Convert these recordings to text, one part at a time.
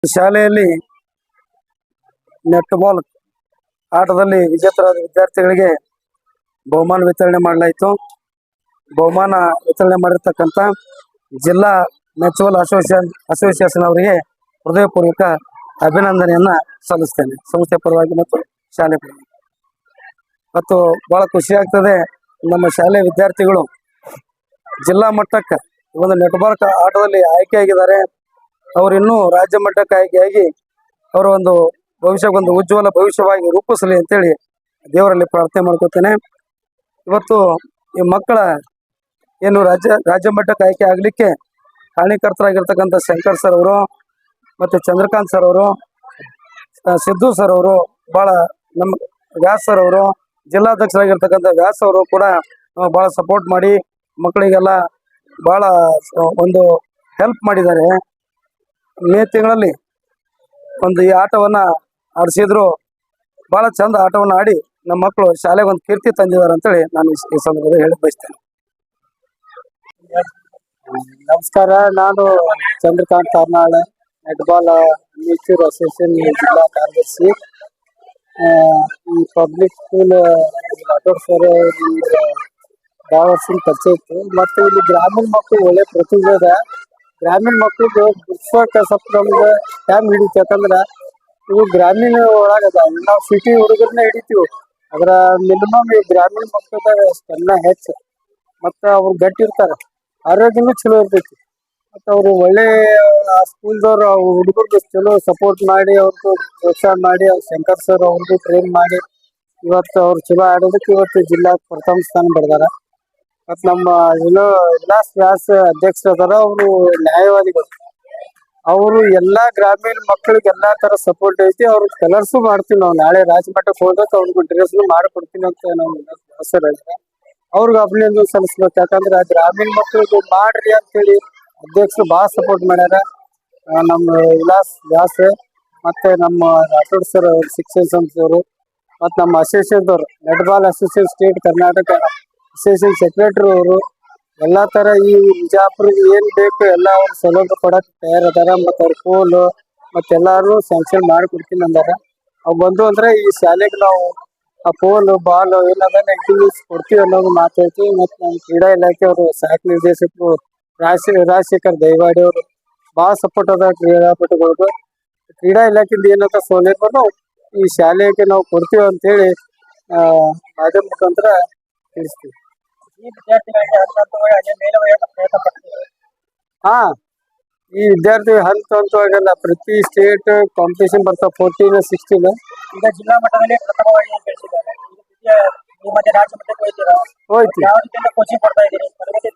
ಶಾಲೆಯಲ್ಲಿ net ball ಆಟದಲ್ಲಿ ವಿಜೇತರಾದ ವಿದ್ಯಾರ್ಥಿಗಳಿಗೆ ಬಹುಮಾನ ವಿತರಣೆ ಮಾಡಲಾಯಿತು. ಬಹುಮಾನ ವಿತರಣೆ ಮಾಡಿರ್ತಕ್ಕಂಥ ಜಿಲ್ಲಾ ಮ್ಯೂಚುವಲ್ ಅಸೋಸಿಯೇಷನ್ ಅವರಿಗೆ ಹೃದಯಪೂರ್ವಕ ಅಭಿನಂದನೆಯನ್ನ ಸಲ್ಲಿಸ್ತೇನೆ, ಸಂಸ್ಥೆ ಪರವಾಗಿ ಮತ್ತು ಶಾಲೆ ಪರವಾಗಿ. ಮತ್ತು ಬಹಳ ಖುಷಿ ಆಗ್ತದೆ, ನಮ್ಮ ಶಾಲೆ ವಿದ್ಯಾರ್ಥಿಗಳು ಜಿಲ್ಲಾ ಮಟ್ಟಕ್ಕೆ ಒಂದು ನೆಟ್ಬಾಲ್ ಆಟದಲ್ಲಿ ಆಯ್ಕೆಯಾಗಿದ್ದಾರೆ. ಅವರು ಇನ್ನೂ ರಾಜ್ಯ ಮಟ್ಟಕ್ಕೆ ಆಯ್ಕೆಯಾಗಿ ಅವರ ಒಂದು ಭವಿಷ್ಯಕ್ಕೊಂದು ಉಜ್ವಲ ಭವಿಷ್ಯವಾಗಿ ರೂಪಿಸಲಿ ಅಂತೇಳಿ ದೇವರಲ್ಲಿ ಪ್ರಾರ್ಥನೆ ಮಾಡ್ಕೊತೇನೆ. ಇವತ್ತು ಈ ಮಕ್ಕಳ ಏನು ರಾಜ್ಯ ಮಟ್ಟಕ್ಕೆ ಆಯ್ಕೆ ಆಗಲಿಕ್ಕೆ ಕಾರಣೀಕರ್ತರಾಗಿರ್ತಕ್ಕಂಥ ಶಂಕರ್ ಸರ್ ಅವರು ಮತ್ತು ಚಂದ್ರಕಾಂತ್ ಸರ್ ಅವರು, ಸಿದ್ದು ಸರ್ ಅವರು, ಭಾಳ ನಮ್ಮ ವ್ಯಾಸ್ ಸರ್ ಅವರು, ಜಿಲ್ಲಾಧ್ಯಕ್ಷರಾಗಿರ್ತಕ್ಕಂಥ ವ್ಯಾಸ್ ಅವರು ಕೂಡ ಭಾಳ ಸಪೋರ್ಟ್ ಮಾಡಿ ಮಕ್ಕಳಿಗೆಲ್ಲ ಭಾಳ ಒಂದು ಹೆಲ್ಪ್ ಮಾಡಿದ್ದಾರೆ. ಮೇ ತಿಂಗಳಲ್ಲಿ ಒಂದು ಈ ಆಟವನ್ನು ಆಡಿಸಿದ್ರು, ಭಾಳ ಚಂದ ಆಟವನ್ನು ಆಡಿ ನಮ್ಮ ಮಕ್ಕಳು ಶಾಲೆಗೆ ಒಂದು ಕೀರ್ತಿ ತಂದಿದ್ದಾರೆ ಅಂತೇಳಿ ನಾನು ಈ ಸಂದರ್ಭದಲ್ಲಿ ಹೇಳಿ ಬಯಸ್ತೇನೆ. ನಮಸ್ಕಾರ, ನಾನು ಚಂದ್ರಕಾಂತ್ ತಾರ್ನಾಳ, ನೆಟ್ಬಾಲ್ ಮ್ಯೂಚುವಲ್ ಅಸೋಸಿಯೇಷನ್ ಜಿಲ್ಲಾ ಕಾರ್ಯದರ್ಶಿ. ಈ ಪಬ್ಲಿಕ್ ಸ್ಕೂಲ್ ರಾಠೋಡ್ ಸರ್ ಯಾವ ವರ್ಷದ ಪರಿಚಯ ಇತ್ತು. ಮತ್ತು ಇಲ್ಲಿ ಗ್ರಾಮೀಣ ಮಕ್ಕಳು ಒಳ್ಳೆ ಪ್ರತಿಭೆ ಅದ. ಗ್ರಾಮೀಣ ಮಕ್ಕಳಿಗೆ ಬಿಡ್ಸೋಕೆ ಸ್ವಲ್ಪ ನಮ್ಗೆ ಟೈಮ್ ಹಿಡಿತು, ಯಾಕಂದ್ರೆ ಇವು ಗ್ರಾಮೀಣ ಒಳಗದ. ನಾವು ಸಿಟಿ ಹುಡುಗರನ್ನ ಹಿಡಿತೀವಿ, ಅದರ ಮಿನಿಮಮ್ ಈ ಗ್ರಾಮೀಣ ಮಕ್ಕಳದಾಗ ಸ್ಟೆಮಿನಾ ಹೆಚ್ಚು, ಮತ್ತು ಅವ್ರು ಗಟ್ಟಿ ಇರ್ತಾರೆ, ಆರೋಗ್ಯನೂ ಚಲೋ ಇರ್ತೈತಿ. ಮತ್ತು ಅವರು ಒಳ್ಳೆ ಸ್ಕೂಲ್ದವ್ರು ಹುಡುಗರಿಗೆ ಚಲೋ ಸಪೋರ್ಟ್ ಮಾಡಿ ಅವ್ರಿಗೂ ಪ್ರೋತ್ಸಾಹ ಮಾಡಿ, ಅವ್ರು ಶಂಕರ್ ಸರ್ ಅವ್ರಿಗೂ ಟ್ರೈನ್ ಮಾಡಿ ಇವತ್ತು ಅವ್ರು ಚಲೋ ಆಡೋದಕ್ಕೆ ಇವತ್ತು ಜಿಲ್ಲಾ ಪ್ರಥಮ ಸ್ಥಾನ ಪಡೆದಾರ. ಮತ್ತು ನಮ್ಮ ವಿಲಾಸ್ ವ್ಯಾಸ ಅಧ್ಯಕ್ಷರು ಅದಾರ, ಅವರು ನ್ಯಾಯವಾದಿಗಳು. ಅವರು ಎಲ್ಲಾ ಗ್ರಾಮೀಣ ಮಕ್ಕಳಿಗೆ ಎಲ್ಲಾ ತರ ಸಪೋರ್ಟ್ ಐತಿ. ಅವ್ರ ಕಲರ್ಸು ಮಾಡ್ತೀವಿ ನಾವು. ನಾಳೆ ರಾಜ್ಯ ಮಟ್ಟಕ್ಕೆ ಹೋದಾಗ ಅವ್ರಿಗೂ ಡ್ರೆಸ್ನು ಮಾಡಿಕೊಡ್ತೀನಿ ಅಂತ ನಾವು ಹೆಸರು ಹೇಳಿದ್ರೆ ಅವ್ರಿಗೆ ಅಭಿನಂದನೆ ಸಲ್ಲಿಸ್ಬೇಕು. ಯಾಕಂದ್ರೆ ಆ ಗ್ರಾಮೀಣ ಮಕ್ಕಳಿಗೆ ಮಾಡ್ರಿ ಅಂತೇಳಿ ಅಧ್ಯಕ್ಷರು ಭಾಳ ಸಪೋರ್ಟ್ ಮಾಡ್ಯಾರ. ನಮ್ಮ ವಿಲಾಸ್ ವ್ಯಾಸ ಮತ್ತೆ ನಮ್ಮ ರಾಠೋಡ್ ಸರ್ ಶಿಕ್ಷಣ ಸಂಸ್ಥೆಯವರು ಮತ್ತು ನಮ್ಮ ಅಸೋಸಿಯೇಷನ್ದವರು, netball association state Karnataka association secretary ಅವರು ಎಲ್ಲಾ ತರ ಈ ವಿಜಾಪುರಿಗೆ ಏನ್ ಬೇಕು ಎಲ್ಲ ಅವ್ರು ಸೌಲಭ್ಯ ಕೊಡಕ್ಕೆ ತಯಾರದಾರ. ಮತ್ತು ಅವ್ರ ಪೋಲು ಮತ್ತೆಲ್ಲಾರು ಸ್ಯಾಂಕ್ಷನ್ ಮಾಡಿಕೊಡ್ತೀನಿ ಅಂದಾರ. ಅವು ಬಂದು ಅಂದ್ರೆ ಈ ಶಾಲೆಗೆ ನಾವು ಆ ಪೋಲು ಬಾಲ್ ಏನದ ಆಕ್ಟಿವಿಟೀಸ್ ಕೊಡ್ತೀವಿ ಅನ್ನೋದು ಮಾತೈತಿ. ಮತ್ತು ನಮ್ಮ ಕ್ರೀಡಾ ಇಲಾಖೆ ಅವರು ಸಹಾಯಕ ನಿರ್ದೇಶಕರು ರಾಜಶೇಖರ್ ದೈವಾಡಿ ಅವರು ಭಾಳ ಸಪೋರ್ಟ್ ಅದ ಕ್ರೀಡಾಪಟುಗಳಿಗೂ. ಕ್ರೀಡಾ ಇಲಾಖೆಯಿಂದ ಏನಂತ ಸೌಲಭ್ಯನು ಈ ಶಾಲೆಗೆ ನಾವು ಕೊಡ್ತೀವಿ ಅಂತ ಹೇಳಿ ಮಾಧ್ಯಮ ಮುಖಾಂತರ ತಿಳಿಸ್ತೀವಿ. ಹಾ, ಈ ವಿದ್ಯಾರ್ಥಿ ಹಂತವಾಗಲ್ಲ, ಪ್ರತಿ ಸ್ಟೇಟ್ ಕಾಂಪಿಟೇಷನ್ ಬರ್ತಾವ 14, 16. ಈಗ ಜಿಲ್ಲಾ ಮಟ್ಟದಲ್ಲಿ ಪ್ರಥಮವಾಗಿ ಬೆಳೆಸಿದ್ದಾರೆ. ಕೋಚಿಂಗ್ ಕೊಡ್ತಾ ಇದ್ದೀರಿ, ತರಬೇತಿ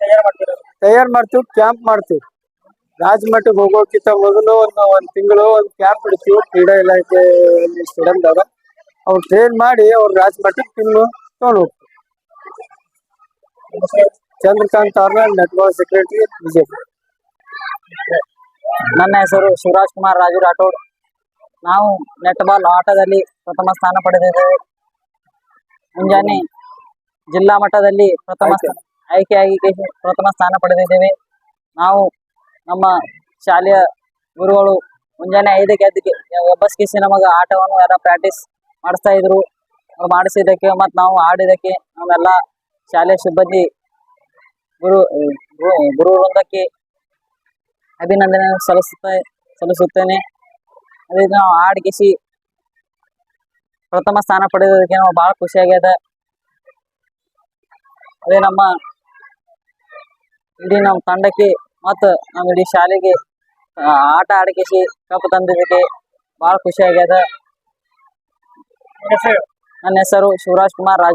ತಯಾರು ಮಾಡ್ತೀವಿ, ಕ್ಯಾಂಪ್ ಮಾಡ್ತೀವಿ. ರಾಜ್ಯ ಮಟ್ಟಕ್ಕೆ ಹೋಗೋಕ್ಕಿಂತ ಮೊದಲು ಒಂದು ತಿಂಗಳು ಒಂದು ಕ್ಯಾಂಪ್ ಇಡ್ತೀವಿ ಕ್ರೀಡಾ ಇಲಾಖೆ ಸ್ಟೇಡಿಯಂದಾಗ. ಅವ್ರು ಟ್ರೈನ್ ಮಾಡಿ ಅವ್ರು ರಾಜ್ಯ ಮಟ್ಟಕ್ಕೆ ಟೀಮ್ ತಗೊಂಡು ಹೋಗ್ತೀವಿ. Chandrakant Tarnal, netball secretary, BJP. ನನ್ನ ಹೆಸರು ಶಿವರಾಜ್ ಕುಮಾರ್ ರಾಜು ರಾಠೋಡ್. ನಾವು ನೆಟ್ಬಾಲ್ ಆಟದಲ್ಲಿ ಪ್ರಥಮ ಸ್ಥಾನ ಪಡೆದಿದ್ದೇವೆ. ಮುಂಜಾನೆ ಜಿಲ್ಲಾ ಮಟ್ಟದಲ್ಲಿ ಆಯ್ಕೆಯಾಗಿ ಪ್ರಥಮ ಸ್ಥಾನ ಪಡೆದಿದ್ದೇವೆ. ನಾವು ನಮ್ಮ ಶಾಲೆಯ ಗುರುಗಳು ಮುಂಜಾನೆ 5ಕ್ಕೆ ಎಬ್ಬಸ್ಕಿಸಿ ನಮಗೆ ಆಟವನ್ನು ಎಲ್ಲ ಪ್ರಾಕ್ಟೀಸ್ ಮಾಡಿಸ್ತಾ ಇದ್ರು. ಮಾಡಿಸಿದ್ದಕ್ಕೆ ಮತ್ತು ನಾವು ಆಡಿದ್ದಕ್ಕೆ ನಾವೆಲ್ಲ ಶಾಲೆಯ ಸಿಬ್ಬಂದಿ ಗುರು ವೃಂದಕ್ಕೆ ಅಭಿನಂದನೆ ಸಲ್ಲಿಸುತ್ತೇನೆ. ಅದೇ ನಾವು ಆಡಿಸಿ ಪ್ರಥಮ ಸ್ಥಾನ ಪಡೆಯೋದಕ್ಕೆ ನಾವು ಭಾಳ ಖುಷಿಯಾಗ್ಯದ. ಅದೇ ನಮ್ಮ ಇಡೀ ನಮ್ಮ ತಂಡಕ್ಕೆ ಮತ್ತು ನಮ್ಮ ಇಡೀ ಶಾಲೆಗೆ ಆಟ ಆಡಿಸಿ ಕಪ್ ತಂದಿದ್ದಕ್ಕೆ ಭಾಳ ಖುಷಿಯಾಗ್ಯದ. ನನ್ನ ಹೆಸರು ಶಿವರಾಜ್ ಕುಮಾರ್ ರಾಜು.